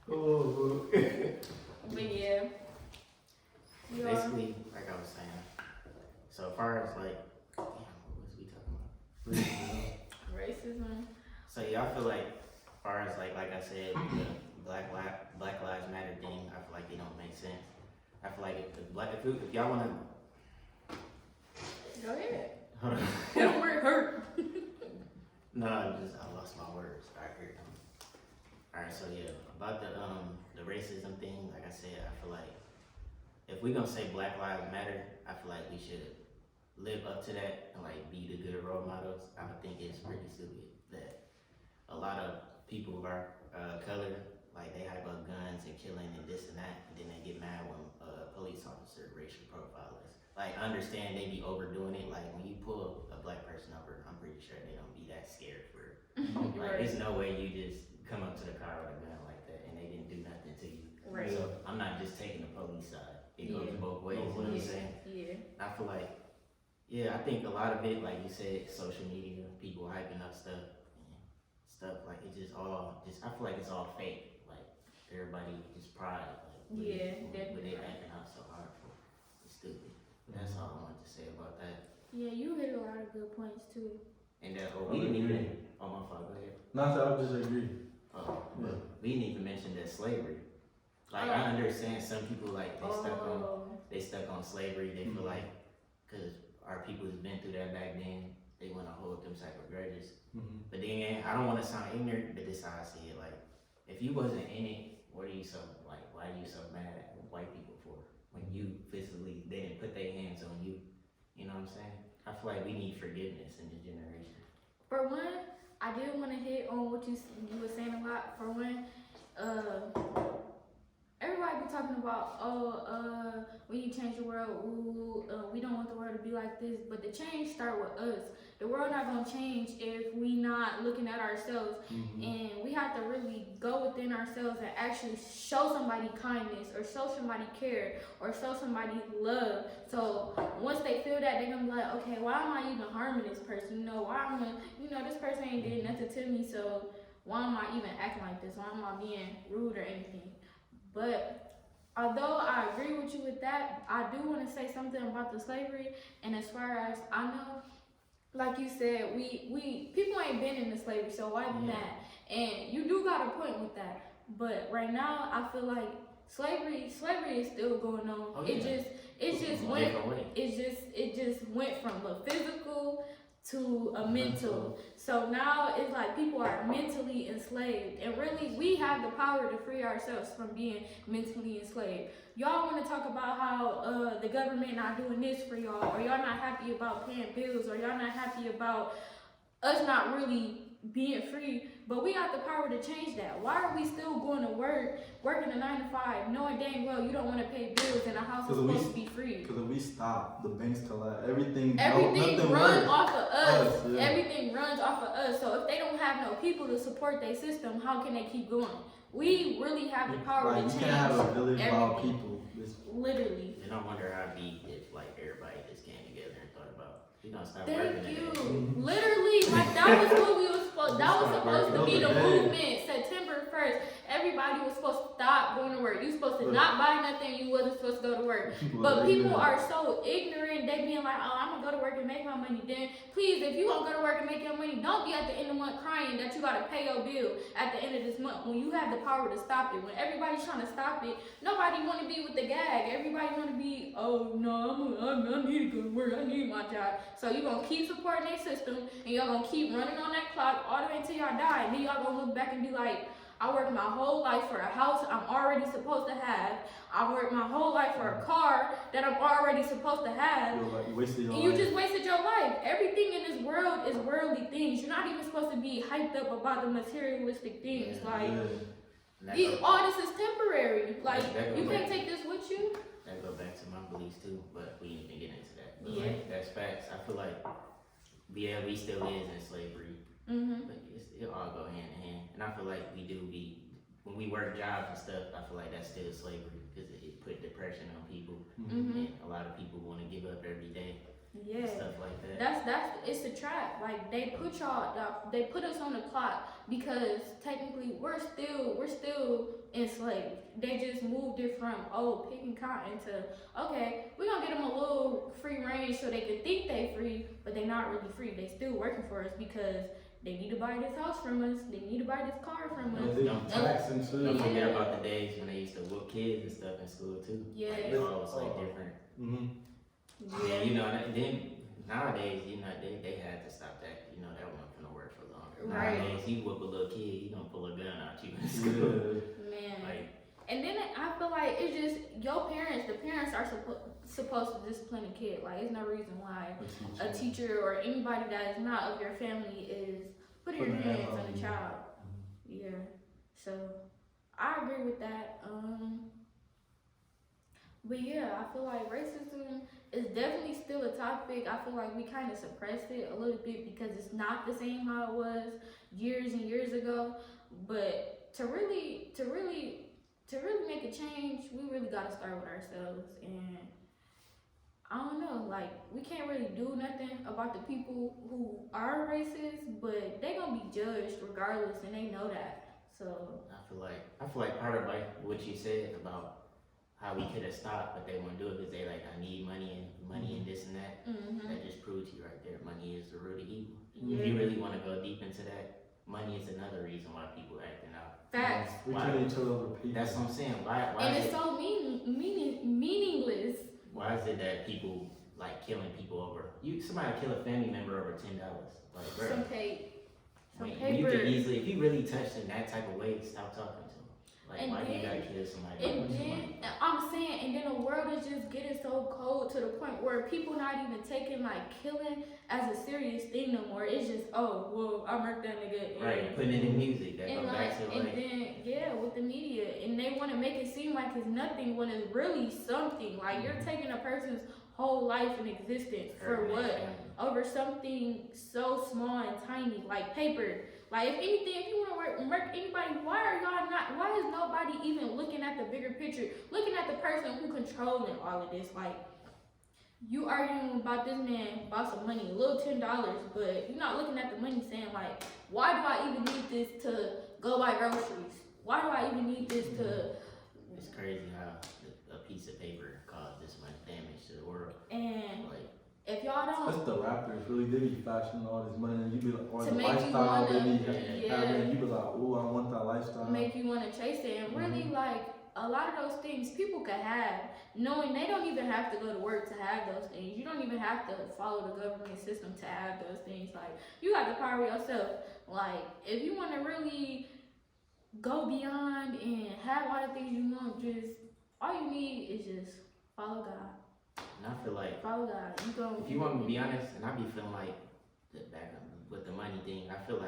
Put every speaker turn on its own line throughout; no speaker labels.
Oh.
But yeah.
Basically, like I was saying, so as far as like, damn, what was we talking about?
Racism.
So yeah, I feel like, as far as like I said, the Black Lives Matter thing, I feel like it don't make sense. I feel like if y'all wanna,
Go ahead.
hold on.
That word hurt.
No, I lost my words. Alright, here it comes. Alright, so yeah, about the racism thing, like I said, I feel like if we gonna say Black Lives Matter, I feel like we should live up to that and like be the good role models. I would think it's pretty stupid that a lot of people of our color, like they hype up guns and killing and this and that, and then they get mad when a police officer racial profile us. Like I understand they be overdoing it. Like when you pull a black person over, I'm pretty sure they don't be that scared for it. Like there's no way you just come up to the car with a gun like that and they didn't do nothing to you.
Right.
So I'm not just taking the police side. It goes both ways. You know what I'm saying?
Yeah.
I feel like, yeah, I think a lot of it, like you said, social media, people hyping up stuff, like it just all, I feel like it's all fake. Like everybody just pride, like what they acting out so hard for. It's stupid. That's all I wanted to say about that.
Yeah, you hit a lot of good points too.
And that, we didn't even, my fault, go ahead.
Not that I would just agree.
We didn't even mention that slavery. Like I understand some people like they stuck on slavery. They feel like because our people has been through that back then, they want to hold them type of grudges. But then I don't want to sound ignorant, but this is how I see it. Like if you wasn't in it, what are you so like? Why are you so mad at white people for when you physically they didn't put their hands on you? You know what I'm saying? I feel like we need forgiveness in this generation.
For one, I did want to hit on what you were saying a lot. For one, everybody be talking about, we need to change the world, we don't want the world to be like this, but the change start with us. The world not gonna change if we not looking at ourselves, and we have to really go within ourselves and actually show somebody kindness, or show somebody care, or show somebody love. So once they feel that, they're gonna be like, okay, why am I even harming this person? You know, why am I, this person ain't did nothing to me, so why am I even acting like this? Why am I being rude or anything? But although I agree with you with that, I do want to say something about the slavery. And as far as I know, like you said, we people ain't been in the slavery, so why be mad? And you do got a point with that. But right now, I feel like slavery is still going on. It just went from a physical to a mental. So now it's like people are mentally enslaved, and really we have the power to free ourselves from being mentally enslaved. Y'all want to talk about how the government not doing this for y'all, or y'all not happy about paying bills, or y'all not happy about us not really being free, but we got the power to change that. Why are we still going to working a 9 to 5, knowing dang well you don't want to pay bills and the house is supposed to be free?
Because if we stop, the banks collapse. Everything
runs off of us.
Yeah.
Everything runs off of us. So if they don't have no people to support their system, how can they keep going? We really have the power to change.
You can't have a village without people.
Literally.
And I wonder how it'd be if like everybody just came together and thought about, stop
Thank
working.
you. Literally, like that was what we was supposed. That was supposed to be the movement. September 1st, everybody was supposed to stop going to work. You supposed to not buy nothing. You wasn't supposed to go to work. But people are so ignorant. They being like, oh, I'm gonna go to work and make my money. Then please, if you gonna go to work and make your money, don't be at the end of the month crying that you gotta pay your bill at the end of this month when you have the power to stop it. When everybody's trying to stop it, nobody want to be with the gag. Everybody want to be, oh no, I need to go to work. I need my job. So you gonna keep supporting their system, and y'all gonna keep running on that clock all the way until y'all die. And then y'all gonna look back and be like, I worked my whole life for a house I'm already supposed to have. I worked my whole life for a car that I'm already supposed to have. You just wasted your life. Everything in this world is worldly things. You're not even supposed to be hyped up about the materialistic things. All this is temporary. Like, you can't take this with you.
That go back to my beliefs too, but we ain't even get into that. But that's facts. I feel like, we still is in slavery. But it all go hand in hand. And I feel like when we work jobs and stuff, I feel like that's still slavery because it put depression on people. And a lot of people want to give up every day.
Yeah.
Stuff like that.
That's it's a trap. Like they put us on the clock because technically we're still enslaved. They just moved it from picking cotton to okay, we're gonna get them a little free range so they can think they free, but they're not really free. They still working for us because they need to buy this house from us. They need to buy this car from us.
They taxing too.
Don't forget about the days when they used to whoop kids and stuff in school too.
Yeah.
Like, it's always like different.
Yeah.
You know, and then nowadays, you know, they had to stop that. You know, that wasn't gonna work for long.
Right.
Nowadays, you whoop a little kid, he gonna pull a gun out you in school.
Man.
Like,
and then I feel like it's just the parents are supposed to discipline a kid. Like, there's no reason why a teacher or anybody that is not of your family is putting your hands on a child. Yeah. So, I agree with that. But yeah, I feel like racism is definitely still a topic. I feel like we kind of suppressed it a little bit because it's not the same how it was years and years ago. But to really make a change, we really gotta start with ourselves. And I don't know, like we can't really do nothing about the people who are racist, but they gonna be judged regardless, and they know that. So
I feel like part of like what you said about how we could have stopped, but they won't do it because they like, I need money and this and that. That just proves to you right there, money is the root of evil. If you really want to go deep into that, money is another reason why people acting out.
facts.
We kill each other people.
That's what I'm saying. Why
And
is
it's
it,
so meaningless.
why is it that people like killing people over somebody kill a family member over $10? Like, bro,
Some cake. Some
you
paper.
could easily, if you really touched in that type of way, stop talking to them. Like,
And
why do you
then-
gotta kill somebody?
And
over some
then
money?
I'm saying, and then the world is just getting so cold to the point where people not even taking like killing as a serious thing no more. It's just I murked that nigga. And,
Right, putting it in music. That
and
goes back to
and
like,
then with the media, and they want to make it seem like it's nothing when it's really something. Like you're taking a person's whole life and existence for
hurting their
what?
family.
Over something so small and tiny like paper. Like if anything, if you want to murk anybody, why is nobody even looking at the bigger picture, looking at the person who controlling all of this? Like you arguing about this man about some money, a little $10, but you're not looking at the money saying like, why do I even need this to go buy groceries? Why do I even need this to?
It's crazy how a piece of paper caused this much damage to the world.
And
Like,
if y'all don't,
It's the rappers, really, they be fashioning all this money, and you be like, or
To
the
make you
lifestyle they
wanna-
be
yeah.
having, you be like, oh, I want that lifestyle.
make you want to chase it, and really like a lot of those things people could have, knowing they don't even have to go to work to have those things. You don't even have to follow the government system to have those things. Like you got to power yourself. Like if you want to really go beyond and have all the things you want, just all you need is just follow God.
and I feel like,
Follow God. You go.
if you want me to be honest, and I be feeling like, back with the money thing, I feel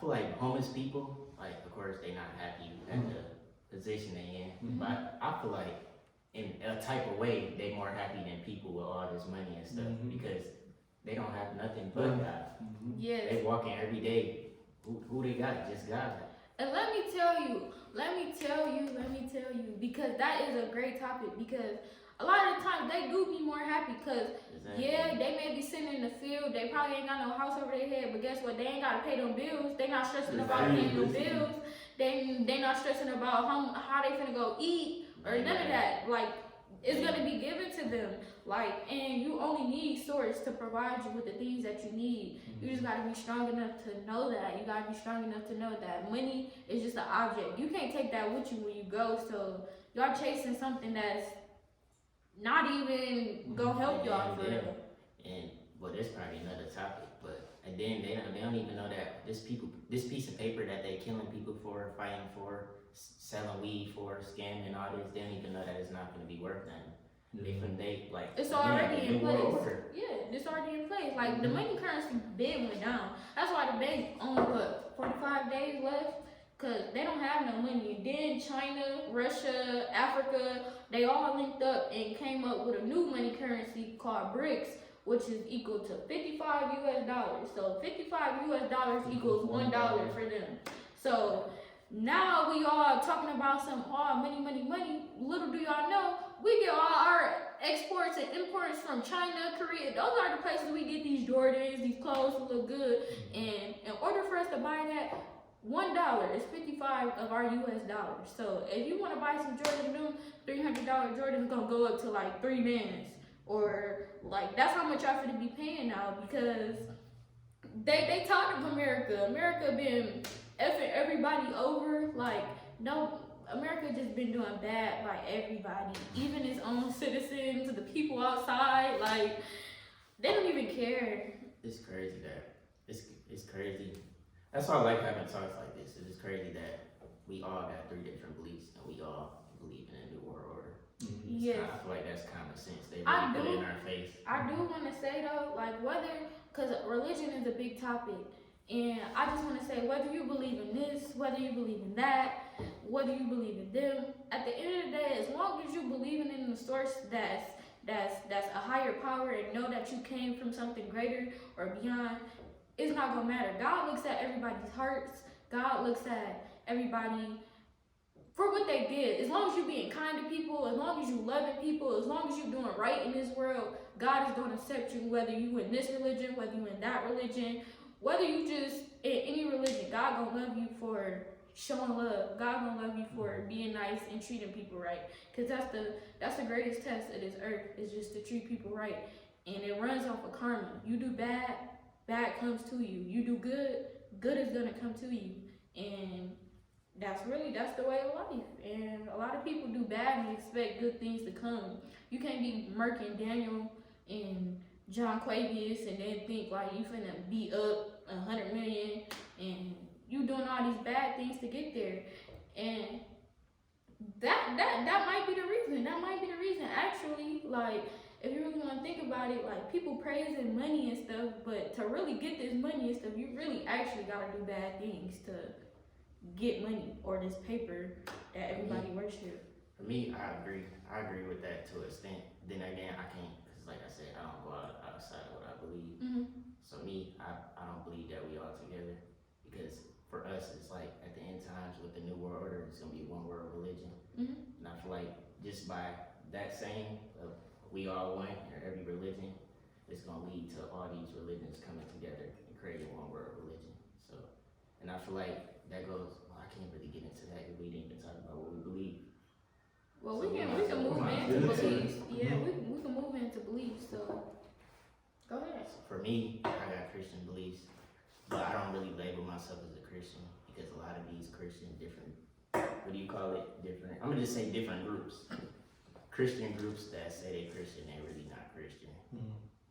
like homeless people, like, of course, they not happy at the position they in, but I feel like in a type of way, they more happy than people with all this money and stuff, because they don't have nothing but God.
Yes.
They walking every day. Who they got? Just God.
And let me tell you, because that is a great topic, because a lot of the time they do be more happy, because yeah, they may be sitting in the field, they probably ain't got no house over their head, but guess what, they ain't gotta pay them bills, they not stressing about paying no bills, they not stressing about how they finna go eat, or none of that, like, it's gonna be given to them, like, and you only need source to provide you with the things that you need. You just gotta be strong enough to know that. You gotta be strong enough to know that money is just an object. You can't take that with you when you go. So y'all chasing something that's not even gonna help y'all for real.
And well, that's probably another topic, but and then they don't even know that this piece of paper that they killing people for, fighting for, selling weed for, scamming, all this, they don't even know that it's not gonna be worth nothing. They like
It's
again,
already
the
in
New World
place.
Order.
Yeah, it's already in place. Like the money currency bid went down. That's why the bank only 45 days left, cause they don't have no money. And then China, Russia, Africa, they all linked up and came up with a new money currency called BRICS, which is equal to $55 US. So $55 US equals $1 for them. So now we all talking about some money. Little do y'all know, we get all our exports and imports from China, Korea. Those are the places we get these Jordans, these clothes to look good. And in order for us to buy that, $1 is 55 of our US dollars. So if you want to buy some Jordan, them $300 Jordan's gonna go up to like 3 bands, or like that's how much y'all finna be paying now, because they talk of America. America been effing everybody over. Like, no, America just been doing bad by everybody, even its own citizens, the people outside. Like, they don't even care.
It's crazy that it's crazy. That's why I like having talks like this. It's crazy that we all got 3 different beliefs and we all believe in a new world order.
Yes.
I feel like that's common sense. They
I
really put
do.
it in our face.
I do want to say though, like because religion is a big topic, and I just want to say, whether you believe in this, whether you believe in that, whether you believe in them, at the end of the day, as long as you believing in the source that's a higher power, and know that you came from something greater or beyond, it's not gonna matter. God looks at everybody's hearts. God looks at everybody for what they did. As long as you being kind to people, as long as you loving people, as long as you doing right in this world, God is gonna accept you, whether you in this religion, whether you in that religion, whether you just in any religion. God gonna love you for showing love. God gonna love you for being nice and treating people right. Cause that's the greatest test of this earth, is just to treat people right. And it runs off of karma. You do bad, bad comes to you. You do good, good is gonna come to you. And that's the way of life. And a lot of people do bad and expect good things to come. You can't be murking Daniel and John Quavius and then think like you finna beat up 100 million and you doing all these bad things to get there. And that might be the reason. That might be the reason. Actually, like, if you really want to think about it, like, people praising money and stuff, but to really get this money and stuff, you really actually gotta do bad things to get money or this paper that everybody worships.
For me, I agree with that to an extent. Then again, I can't, because like I said, I don't go outside of what I believe. So me, I don't believe that we all together, because for us, it's like at the end times with the new world order, it's gonna be one world religion. And I feel like just by that saying of we all one, or every religion, it's gonna lead to all these religions coming together and creating one world religion. So, and I feel like that goes, well, I can't really get into that if we didn't even talk about what we believe.
Well,
So
we can move into beliefs. Yeah, we can move into beliefs. So, go ahead.
So for me, I got Christian beliefs, but I don't really label myself as a Christian, because a lot of these Christian different, what do you call it? Different, I'm gonna just say different groups. Christian groups that say they're Christian, they're really not Christian.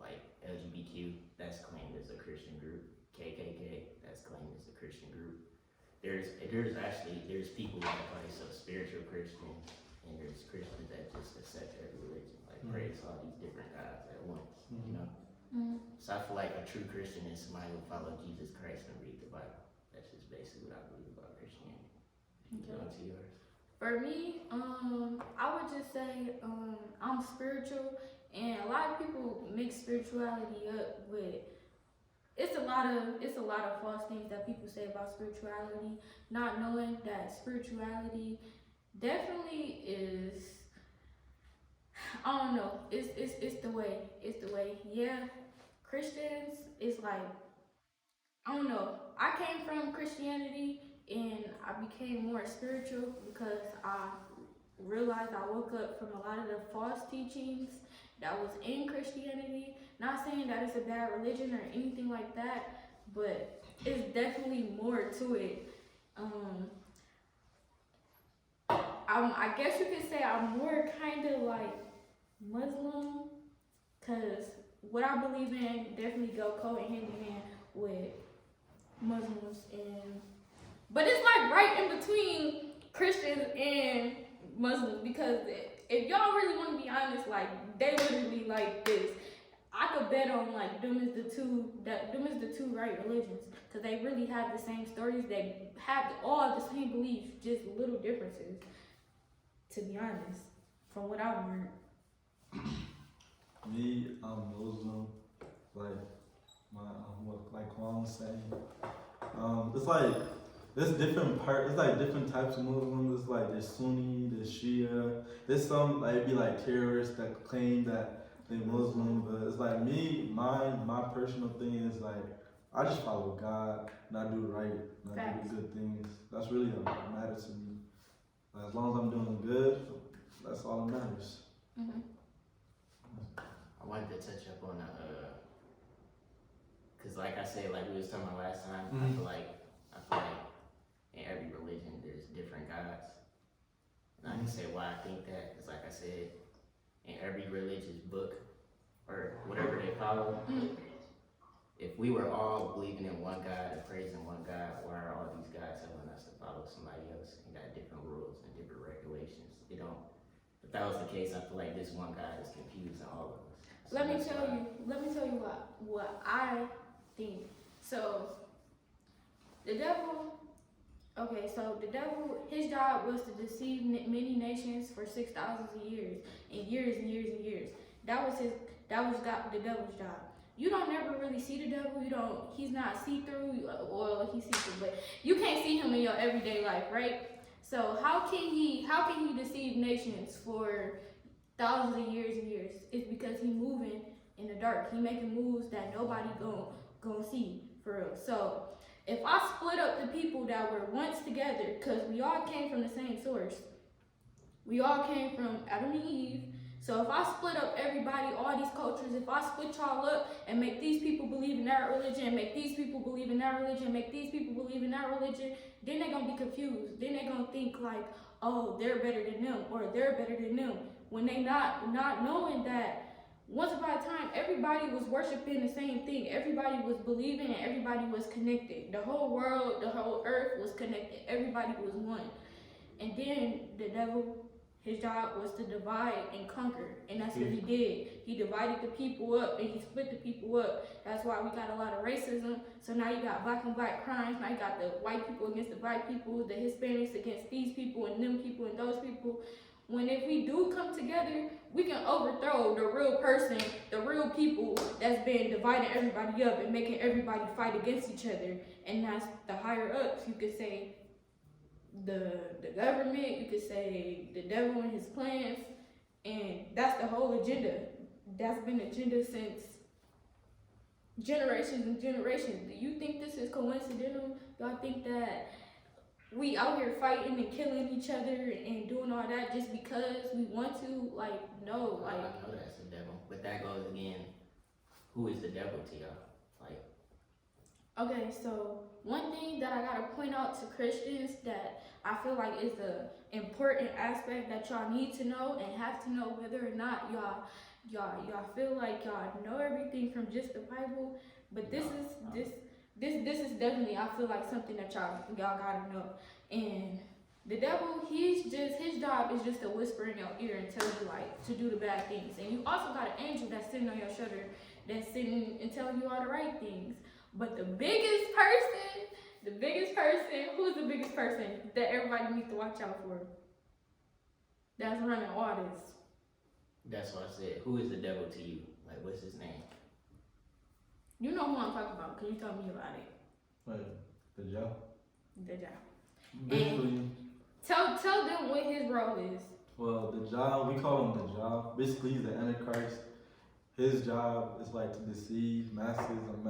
Like LGBTQ, that's claimed as a Christian group. KKK, that's claimed as a Christian group. There's people that call themselves spiritual Christian, and there's Christians that just accept every religion, like praise all these different gods at once, you know? So I feel like a true Christian is somebody who follow Jesus Christ and read the Bible. That's just basically what I believe about Christianity. Go on to yours.
For me, I would just say I'm spiritual, and a lot of people mix spirituality up with. It's a lot of false things that people say about spirituality, not knowing that spirituality definitely is, I don't know, it's the way. Yeah, Christians is like, I don't know. I came from Christianity and I became more spiritual because I realized I woke up from a lot of the false teachings that was in Christianity. Not saying that it's a bad religion or anything like that, but it's definitely more to it. I guess you could say I'm more kind of like Muslim, because what I believe in definitely go hand in hand with Muslims, but it's like right in between Christians and Muslims, because if y'all really want to be honest, like, they literally like this. I could bet on like them is the two right religions, because they really have the same stories. They have all the same beliefs, just little differences. To be honest, from what I've learned.
Me, I'm Muslim. Like like Quan was saying, it's like There's different part. It's like different types of Muslims. It's like there's Sunni, there's Shia. There's some like it be like terrorists that claim that they Muslim, but it's like me. My personal thing is like I just follow God and I do right and I do the good things. That's really what matters to me. As long as I'm doing good, that's all that matters.
Mm-hmm.
I wanted to touch up on cause like I said, like we was talking about last time, I feel like in every religion there's different gods. And I can say why I think that, cause like I said, in every religious book or whatever they follow, if we were all believing in one God and praising one God, why are all these guys telling us to follow somebody else and got different rules and different regulations? They don't. If that was the case, I feel like this one God is confusing all of us. So
Let me tell you what I think. So the devil, his job was to deceive many nations for 6,000 years and years and years and years. That was the devil's job. You don't never really see the devil. He's not see-through, or he's see-through, but you can't see him in your everyday life, right? So how can he deceive nations for thousands of years and years? It's because he moving in the dark. He making moves that nobody gonna see for real. So if I split up the people that were once together, because we all came from the same source. We all came from Adam and Eve. So if I split up everybody, all these cultures, if I split y'all up and make these people believe in that religion, and make these people believe in that religion, and make these people believe in that religion, then they're gonna be confused. Then they're gonna think like, oh, they're better than them, or they're better than them. When they not knowing that once upon a time, everybody was worshiping the same thing. Everybody was believing and everybody was connected. The whole world, the whole earth was connected. Everybody was one. And then the devil, his job was to divide and conquer, and that's what he did. He divided the people up, and he split the people up. That's why we got a lot of racism. So now you got black and black crimes. Now you got the white people against the black people, the Hispanics against these people, and them people and those people. When if we do come together, we can overthrow the real person, the real people that's been dividing everybody up and making everybody fight against each other. And that's the higher ups. You could say the government, you could say the devil and his plans, and that's the whole agenda. That's been the agenda since generations and generations. Do you think this is coincidental? Y'all think that we out here fighting and killing each other and doing all that just because we want to? Like, no, like.
I know that's the devil, but that goes again. Who is the devil to y'all? Like.
Okay, so one thing that I gotta point out to Christians that I feel like is the important aspect that y'all need to know and have to know, whether or not y'all feel like y'all know everything from just the Bible, but this is definitely, I feel like, something that y'all gotta know. And the devil, his job is just to whisper in your ear and tell you like to do the bad things. And you also got an angel that's sitting on your shoulder that's sitting and telling you all the right things. But the biggest person, who's the biggest person that everybody needs to watch out for? That's running all this.
That's what I said. Who is the devil to you? Like, what's his name?
You know who I'm talking about. Can you tell me about it?
Like the job.
The job.
Basically,
Tell them what his role is.
well, the job, we call him the job. Basically, he's the Antichrist. His job is like to deceive masses and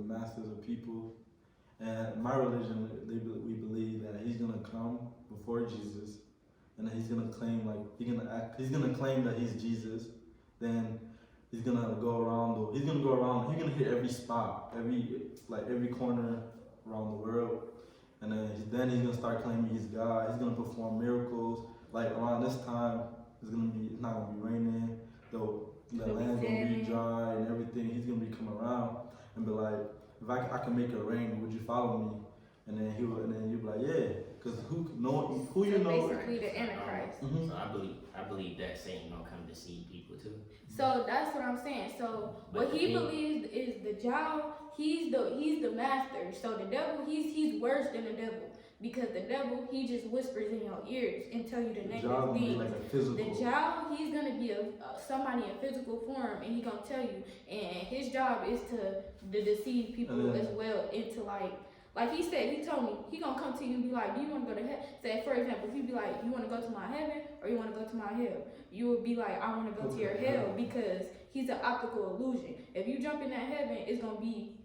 masses of people. And my religion, we believe that he's gonna come before Jesus, and that he's gonna claim he's gonna claim that he's Jesus. Then he's gonna go around. He's gonna hit every spot, every corner around the world, and then he's gonna start claiming he's God. He's gonna perform miracles. Like around this time, it's not gonna be raining. The land's gonna be dry and everything. He's gonna be coming around and be like, if I can make it rain, would you follow me? And then you'll be like, yeah, because who you know?
Basically, the Antichrist.
So I believe that Satan gonna come deceive people too.
So that's what I'm saying. So what he believes is the job. He's the master. So the devil, he's worse than the devil, because the devil, he just whispers in your ears and tell you the negative things.
Like a physical.
The job, he's gonna be somebody in physical form, and he gonna tell you. And his job is to deceive people as well into like Like he said, he told me, he gonna come to you and be like, do you wanna go to heaven? Say, for example, if he be like, you wanna go to my heaven or you wanna go to my hell? You would be like, I wanna go to your hell because he's an optical illusion. If you jump in that heaven, it's gonna be